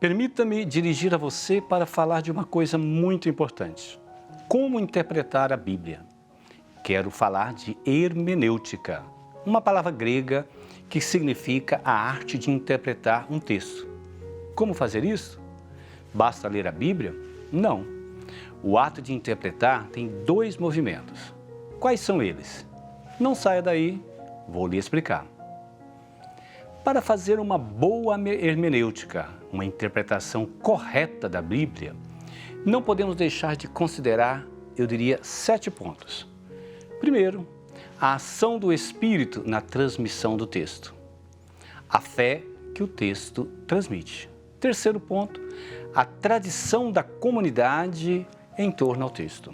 Permita-me dirigir a você para falar de uma coisa muito importante. Como interpretar a Bíblia? Quero falar de hermenêutica, uma palavra grega que significa a arte de interpretar um texto. Como fazer isso? Basta ler a Bíblia? Não. O ato de interpretar tem dois movimentos. Quais são eles? Não saia daí, vou lhe explicar. Para fazer uma boa hermenêutica, uma interpretação correta da Bíblia, não podemos deixar de considerar, eu diria, 7 pontos. Primeiro, a ação do Espírito na transmissão do texto. A fé que o texto transmite. Terceiro ponto, a tradição da comunidade em torno ao texto.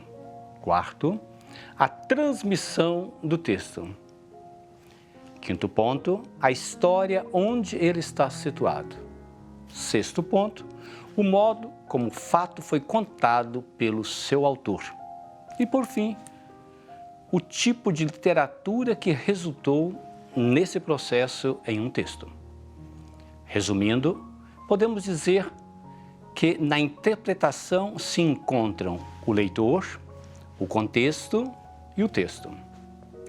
Quarto, a transmissão do texto. Quinto ponto, a história onde ele está situado. Sexto ponto, o modo como o fato foi contado pelo seu autor. E por fim, o tipo de literatura que resultou nesse processo em um texto. Resumindo, podemos dizer que na interpretação se encontram o leitor, o contexto e o texto.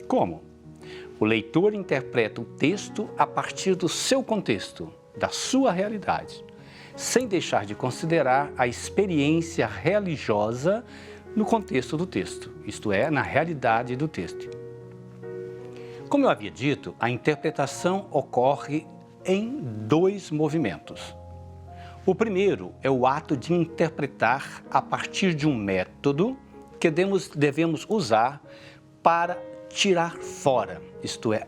Como? O leitor interpreta o texto a partir do seu contexto, da sua realidade, sem deixar de considerar a experiência religiosa no contexto do texto, isto é, na realidade do texto. Como eu havia dito, a interpretação ocorre em 2 movimentos. O primeiro é o ato de interpretar a partir de um método que devemos usar para tirar fora, isto é,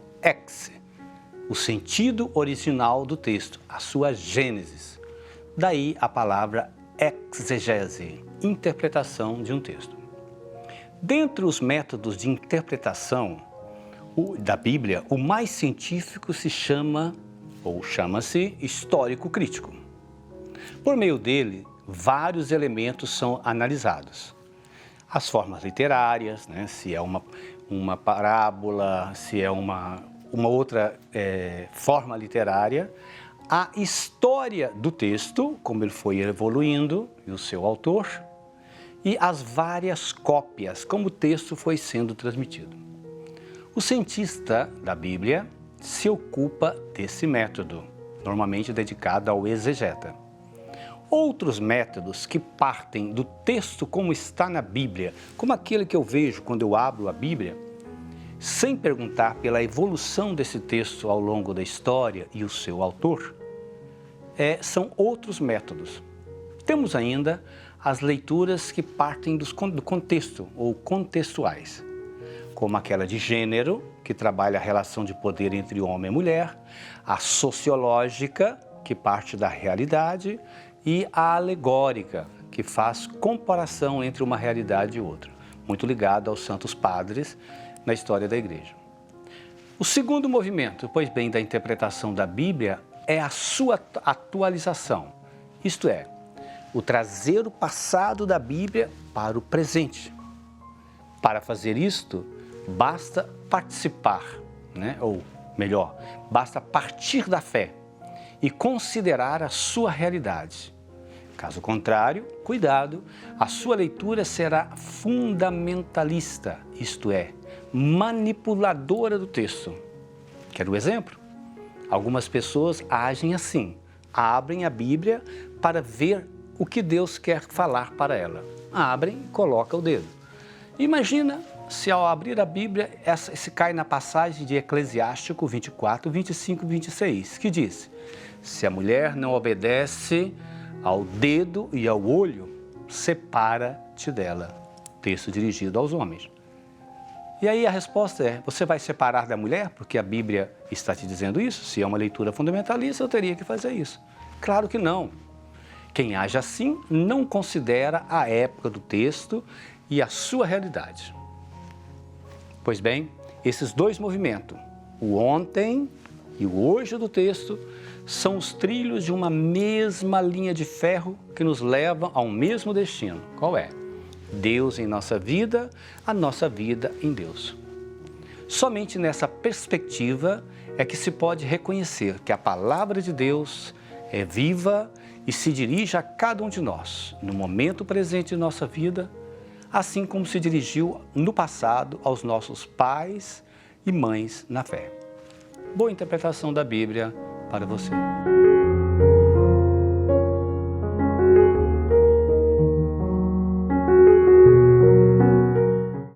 o sentido original do texto, a sua gênese. Daí a palavra exegese, interpretação de um texto. Dentre os métodos de interpretação da Bíblia, o mais científico se chama, ou chama-se, histórico crítico. Por meio dele, vários elementos são analisados. As formas literárias, se é uma parábola, se é uma outra forma literária, a história do texto, como ele foi evoluindo, e o seu autor, e as várias cópias, como o texto foi sendo transmitido. O cientista da Bíblia se ocupa desse método, normalmente dedicado ao exegeta. Outros métodos que partem do texto como está na Bíblia, como aquele que eu vejo quando eu abro a Bíblia, sem perguntar pela evolução desse texto ao longo da história e o seu autor, são outros métodos. Temos ainda as leituras que partem do contexto ou contextuais, como aquela de gênero, que trabalha a relação de poder entre homem e mulher, a sociológica, que parte da realidade, e a alegórica, que faz comparação entre uma realidade e outra, muito ligado aos santos padres na história da igreja. O segundo movimento, pois bem, da interpretação da Bíblia é a sua atualização, isto é, o trazer o passado da Bíblia para o presente. Para fazer isto, basta participar, ou melhor, basta partir da fé e considerar a sua realidade. Caso contrário, cuidado, a sua leitura será fundamentalista, isto é, manipuladora do texto. Quer um exemplo? Algumas pessoas agem assim, abrem a Bíblia para ver o que Deus quer falar para ela. Abrem e colocam o dedo. Imagina se ao abrir a Bíblia, se cai na passagem de Eclesiástico 24, 25 e 26, que diz: se a mulher não obedece ao dedo e ao olho, separa-te dela. Texto dirigido aos homens. E aí a resposta é, você vai separar da mulher? Porque a Bíblia está te dizendo isso? Se é uma leitura fundamentalista, eu teria que fazer isso. Claro que não. Quem age assim não considera a época do texto e a sua realidade. Pois bem, esses 2 movimentos, o ontem e o hoje do texto, são os trilhos de uma mesma linha de ferro que nos levam ao mesmo destino. Qual é? Deus em nossa vida, a nossa vida em Deus. Somente nessa perspectiva é que se pode reconhecer que a palavra de Deus é viva e se dirige a cada um de nós, no momento presente de nossa vida, assim como se dirigiu no passado aos nossos pais e mães na fé. Boa interpretação da Bíblia para você.